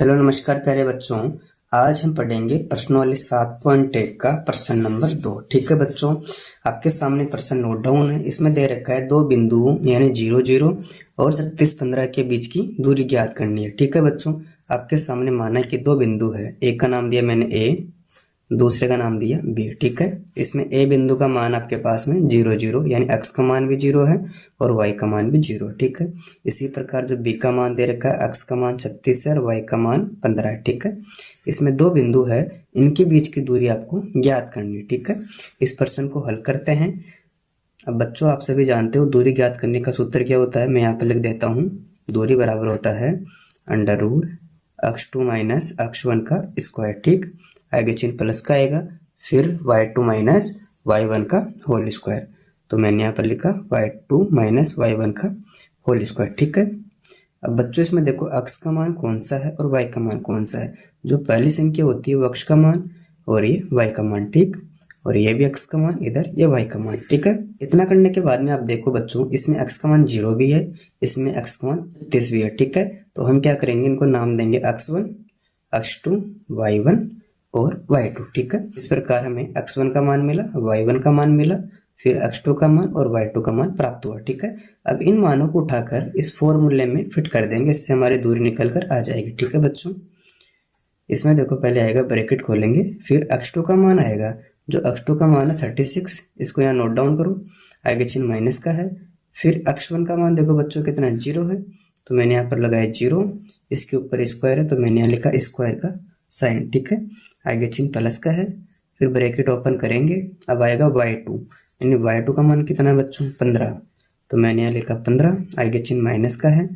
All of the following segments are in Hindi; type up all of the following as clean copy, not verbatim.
हेलो नमस्कार प्यारे बच्चों। आज हम पढ़ेंगे प्रश्नावली 7.1 का प्रश्न नंबर 2। ठीक है बच्चों, आपके सामने प्रश्न नोट डाउन है। इसमें दे रखा है दो बिंदुओं यानी 0 0 और 36 15 के बीच की दूरी ज्ञात करनी है। ठीक है बच्चों, आपके सामने माना कि दो बिंदु है, एक का नाम दिया मैंने ए, दूसरे का नाम दिया बी। ठीक है, इसमें ए बिंदु का मान आपके पास में 0 0 यानी एक्स का मान भी 0 है और वाई का मान भी 0। ठीक है, इसी प्रकार जो बी का मान दे रखा है, एक्स का मान 36 है और वाई का मान 15 है। ठीक है, इसमें दो बिंदु है, इनके बीच की दूरी आपको ज्ञात करनी है। ठीक है, इस प्रश्न को हल करते हैं। अब बच्चों, आप सभी जानते हो दूरी ज्ञात करने का सूत्र क्या होता है। मैं यहाँ पे लिख देता हूँ। दूरी बराबर होता है √x2 - x1 का स्क्वायर। ठीक, आगे चिन्ह प्लस का आएगा, फिर y2 - y1 का होल स्क्वायर। तो मैंने यहाँ पर लिखा y2 - y1 का होल स्क्वायर। ठीक है, अब बच्चों इसमें देखो x का मान कौन सा है और y का मान कौन सा है। जो पहली संख्या होती है वो x का मान और ये y का मान। ठीक, और ये भी x का मान, इधर ये y का मान। ठीक है, इतना करने के बाद में आप देखो बच्चों, इसमें x का मान 0 भी है, इसमें x का मान 36 भी है। ठीक है, तो हम क्या करेंगे, इनको नाम देंगे x1 x2 y1 और y2। ठीक है, इस प्रकार हमें x1 का मान मिला, y1 का मान मिला, फिर x2 का मान और y2 का मान प्राप्त हुआ। ठीक है, अब इन मानों को उठाकर इस फॉर्मूले में फिट कर देंगे, इससे हमारी दूरी निकल कर आ जाएगी। ठीक है बच्चों, इसमें देखो पहले आएगा ब्रैकेट खोलेंगे, फिर x2 का मान आएगा, जो x2 का मान है 36, इसको यहाँ नोट डाउन करो, आगे चिन्ह माइनस का है। फिर x1 का मान देखो बच्चों कितना 0 है, तो मैंने यहाँ पर लगाया 0, इसके ऊपर स्क्वायर है तो मैंने यहाँ लिखा स्क्वायर का साइन। ठीक है, आगे चिन्ह प्लस का है, फिर ब्रैकेट ओपन करेंगे। अब आएगा y2, यानी y2 का मान कितना है बच्चों 15, तो मैंने यहाँ लिखा 15, आगे चिन्ह माइनस का है।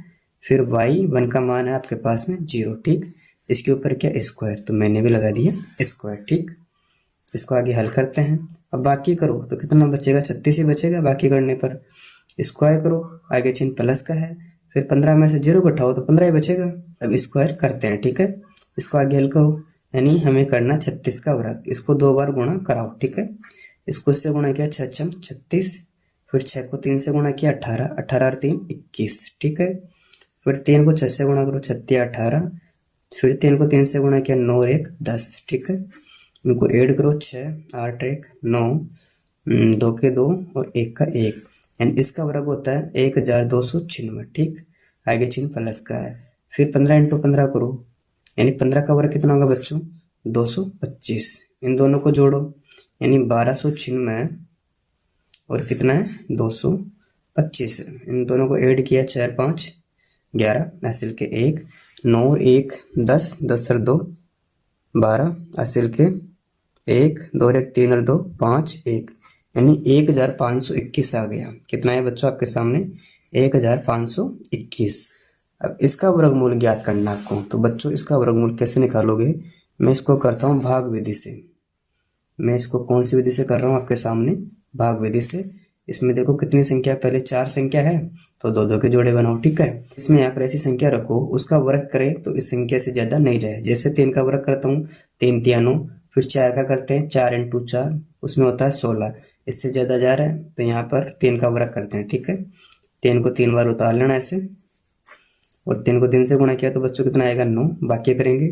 फिर y1 का मान है आपके पास में 0। ठीक, इसके ऊपर क्या स्क्वायर, तो मैंने भी लगा दिया स्क्वायर। ठीक, इसको आगे हल करते हैं। अब बाकी करो तो कितना बचेगा, 36 ही बचेगा। बाकी करने पर स्क्वायर करो, आगे चिन्ह प्लस का है, फिर 15 में से 0 घटाओ तो 15 ही बचेगा। अब स्क्वायर करते हैं। ठीक है, इसको आगे हल करो, यानी हमें करना 36 का वर्ग, इसको 2 बार गुणा कराओ। ठीक है, इसको इससे गुणा किया 6 × 36, फिर 6 को 3 से गुणा किया 18, 18 और 3 21। ठीक है, फिर 3 को 6 से गुणा करो, 6 × 18, फिर 3 को 3 से गुणा किया 9 और 1 10। ठीक है, इनको ऐड करो, 6 8 1 9, 2 के 2 और 1 का 1, यानी इसका वर्ग होता है 1296। ठीक, आगे चिन्ह प्लस का है, फिर 15 × 15 करो, यानी 15 का वर्ग कितना होगा बच्चों 225। इन दोनों को जोड़ो, यानी 1296 और कितना है 225। इन दोनों को ऐड किया, 4 5 11, हासिल के 1, 9 और 1 10, 10 और 2 12, हासिल के 1, 2 और 1 3 और 2 5 1, यानी 1521 आ गया। कितना है बच्चों आपके सामने 1521। अब इसका वर्गमूल ज्ञात करना आपको, तो बच्चों इसका वर्गमूल कैसे निकालोगे, मैं इसको करता हूँ भाग विधि से। मैं इसको कौन सी विधि से कर रहा हूँ आपके सामने, भाग विधि से। इसमें देखो कितनी संख्या, पहले 4 संख्या है तो 2 2 के जोड़े बनाओ। ठीक है, इसमें यहाँ पर ऐसी संख्या रखो, उसका वर्ग करे तो इस संख्या से ज़्यादा नहीं जाए। जैसे 3 का वर्ग करता हूँ 3 3 9, फिर 4 का करते हैं 4 × 4, उसमें होता है 16, इससे ज़्यादा जा रहा है तो यहाँ पर 3 का वर्ग करते हैं। ठीक है, 3 को 3 बार उतार लेना ऐसे, और 3 को 3 से गुणा किया तो बच्चों कितना आएगा 9। बाकी करेंगे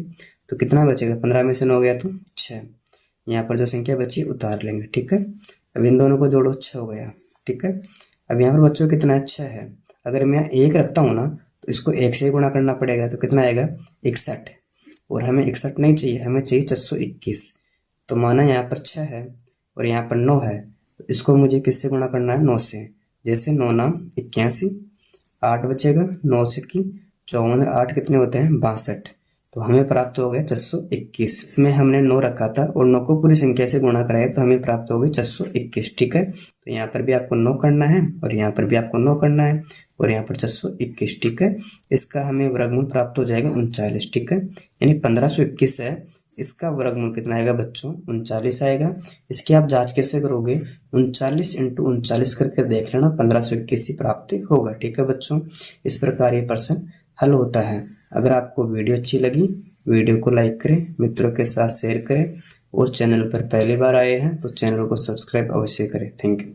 तो कितना बचेगा, 15 में से 9 गया तो 6। यहाँ पर जो संख्या बची उतार लेंगे। ठीक है, अब इन दोनों को जोड़ो, 6 हो गया। ठीक है, अब यहाँ पर बच्चों कितना अच्छा है, अगर मैं 1 रखता हूँ ना तो इसको 1 से गुणा करना पड़ेगा, तो कितना आएगा 61, और हमें 61 नहीं चाहिए, हमें चाहिए 421। तो माना यहाँ पर 6 है और यहाँ पर 9 है, तो इसको मुझे किससे गुणा करना है 9 से। जैसे 9 9 81, 8 बचेगा, 9 से 54 और 8 कितने होते हैं 62, तो हमें प्राप्त हो गया 421। इसमें हमने 9 रखा था और 9 को पूरी संख्या से गुणा कराया तो हमें प्राप्त हो गई 421। ठीक है, तो यहाँ पर भी आपको 9 करना है और यहाँ पर भी आपको 9 करना है और यहाँ पर 421। ठीक है, इसका हमें वर्गमूल प्राप्त हो जाएगा 39। ठीक है, यानी 1521 है, इसका वर्गमूल कितना आएगा बच्चों 39 आएगा। इसकी आप जांच कैसे करोगे, 39 × 39 करके देख लेना, 1521 ही प्राप्त होगा। ठीक है बच्चों, इस प्रकार ये प्रश्न हल होता है। अगर आपको वीडियो अच्छी लगी, वीडियो को लाइक करें, मित्रों के साथ शेयर करें, और चैनल पर पहली बार आए हैं तो चैनल को सब्सक्राइब अवश्य करें। Thank you.